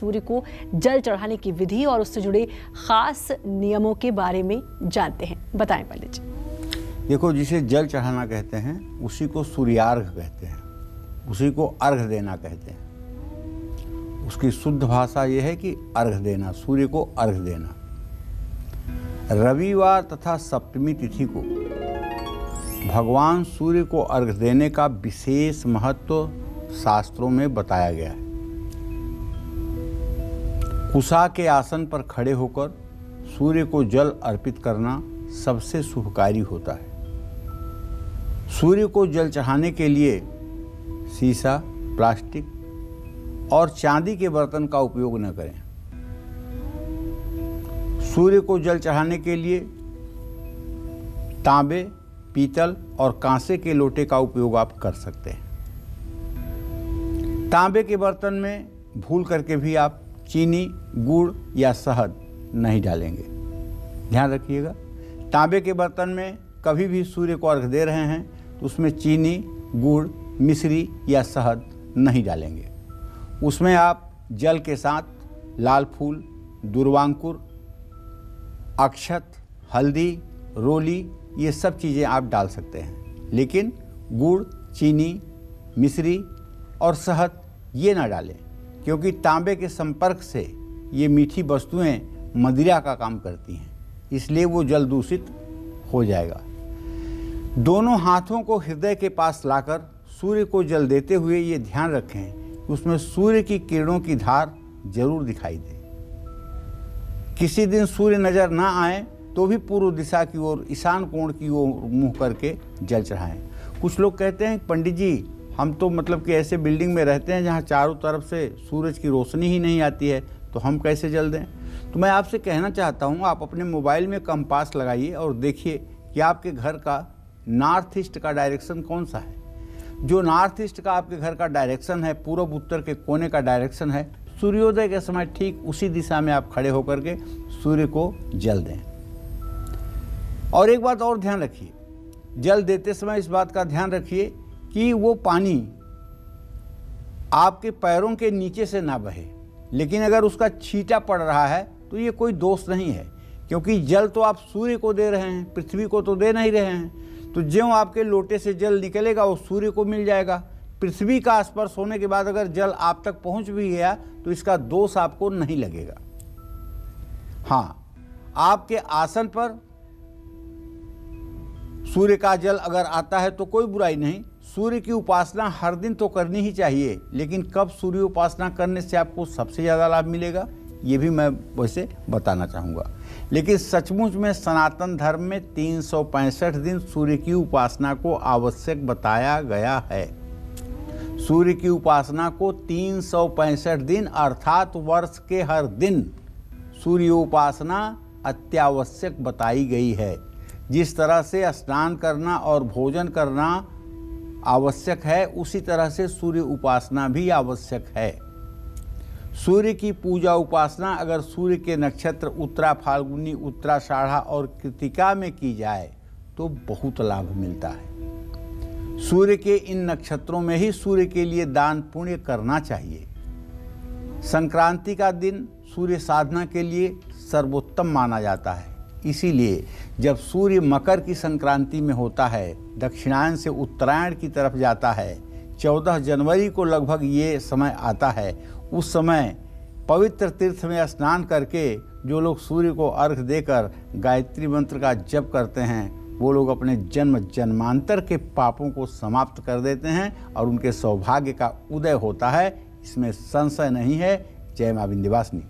सूर्य को जल चढ़ाने की विधि और उससे जुड़े खास नियमों के बारे में जानते हैं। बताएं पंडित जी। देखो, जिसे जल चढ़ाना कहते हैं उसी को सूर्यार्घ कहते हैं, उसी को अर्घ देना कहते हैं। उसकी शुद्ध भाषा यह है कि अर्घ देना, सूर्य को अर्घ देना। रविवार तथा सप्तमी तिथि को भगवान सूर्य को अर्घ देने का विशेष महत्व शास्त्रों में बताया गया है। कुशा के आसन पर खड़े होकर सूर्य को जल अर्पित करना सबसे शुभकारी होता है। सूर्य को जल चढ़ाने के लिए शीशा, प्लास्टिक और चांदी के बर्तन का उपयोग न करें। सूर्य को जल चढ़ाने के लिए तांबे, पीतल और कांसे के लोटे का उपयोग आप कर सकते हैं। तांबे के बर्तन में भूल करके भी आप चीनी, गुड़ या शहद नहीं डालेंगे, ध्यान रखिएगा। तांबे के बर्तन में कभी भी सूर्य को अर्घ दे रहे हैं तो उसमें चीनी, गुड़, मिश्री या शहद नहीं डालेंगे। उसमें आप जल के साथ लाल फूल, दुर्वांकुर, अक्षत, हल्दी, रोली ये सब चीज़ें आप डाल सकते हैं, लेकिन गुड़, चीनी, मिश्री और शहद ये ना डालें, क्योंकि तांबे के संपर्क से ये मीठी वस्तुएं मदिरा का काम करती हैं, इसलिए वो जल दूषित हो जाएगा। दोनों हाथों को हृदय के पास लाकर सूर्य को जल देते हुए ये ध्यान रखें कि उसमें सूर्य की किरणों की धार जरूर दिखाई दे। किसी दिन सूर्य नजर ना आए तो भी पूर्व दिशा की ओर, ईशान कोण की ओर मुंह करके जल चढ़ाएं। कुछ लोग कहते हैं पंडित जी हम तो मतलब कि ऐसे बिल्डिंग में रहते हैं जहाँ चारों तरफ से सूरज की रोशनी ही नहीं आती है, तो हम कैसे जल दें। तो मैं आपसे कहना चाहता हूँ, आप अपने मोबाइल में कंपास लगाइए और देखिए कि आपके घर का नॉर्थ ईस्ट का डायरेक्शन कौन सा है। जो नॉर्थ ईस्ट का आपके घर का डायरेक्शन है, पूर्व उत्तर के कोने का डायरेक्शन है, सूर्योदय के समय ठीक उसी दिशा में आप खड़े होकर के सूर्य को जल दें। और एक बात और ध्यान रखिए, जल देते समय इस बात का ध्यान रखिए कि वो पानी आपके पैरों के नीचे से ना बहे, लेकिन अगर उसका छींटा पड़ रहा है तो ये कोई दोष नहीं है, क्योंकि जल तो आप सूर्य को दे रहे हैं, पृथ्वी को तो दे नहीं रहे हैं। तो ज्यों आपके लोटे से जल निकलेगा वो सूर्य को मिल जाएगा। पृथ्वी का स्पर्श होने के बाद अगर जल आप तक पहुंच भी गया तो इसका दोष आपको नहीं लगेगा। हाँ, आपके आसन पर सूर्य का जल अगर आता है तो कोई बुराई नहीं। सूर्य की उपासना हर दिन तो करनी ही चाहिए, लेकिन कब सूर्य उपासना करने से आपको सबसे ज़्यादा लाभ मिलेगा ये भी मैं वैसे बताना चाहूँगा। लेकिन सचमुच में सनातन धर्म में 365 दिन सूर्य की उपासना को आवश्यक बताया गया है। सूर्य की उपासना को 365 दिन अर्थात वर्ष के हर दिन सूर्य उपासना अत्यावश्यक बताई गई है। जिस तरह से स्नान करना और भोजन करना आवश्यक है, उसी तरह से सूर्य उपासना भी आवश्यक है। सूर्य की पूजा उपासना अगर सूर्य के नक्षत्र उत्तरा, फाल्गुनी, उत्तराषाढ़ा और कृतिका में की जाए तो बहुत लाभ मिलता है। सूर्य के इन नक्षत्रों में ही सूर्य के लिए दान पुण्य करना चाहिए। संक्रांति का दिन सूर्य साधना के लिए सर्वोत्तम माना जाता है। इसीलिए जब सूर्य मकर की संक्रांति में होता है, दक्षिणायन से उत्तरायण की तरफ जाता है, 14 जनवरी को लगभग ये समय आता है, उस समय पवित्र तीर्थ में स्नान करके जो लोग सूर्य को अर्घ देकर गायत्री मंत्र का जप करते हैं, वो लोग अपने जन्म जन्मांतर के पापों को समाप्त कर देते हैं और उनके सौभाग्य का उदय होता है। इसमें संशय नहीं है। जय मां विंध्यवासिनी।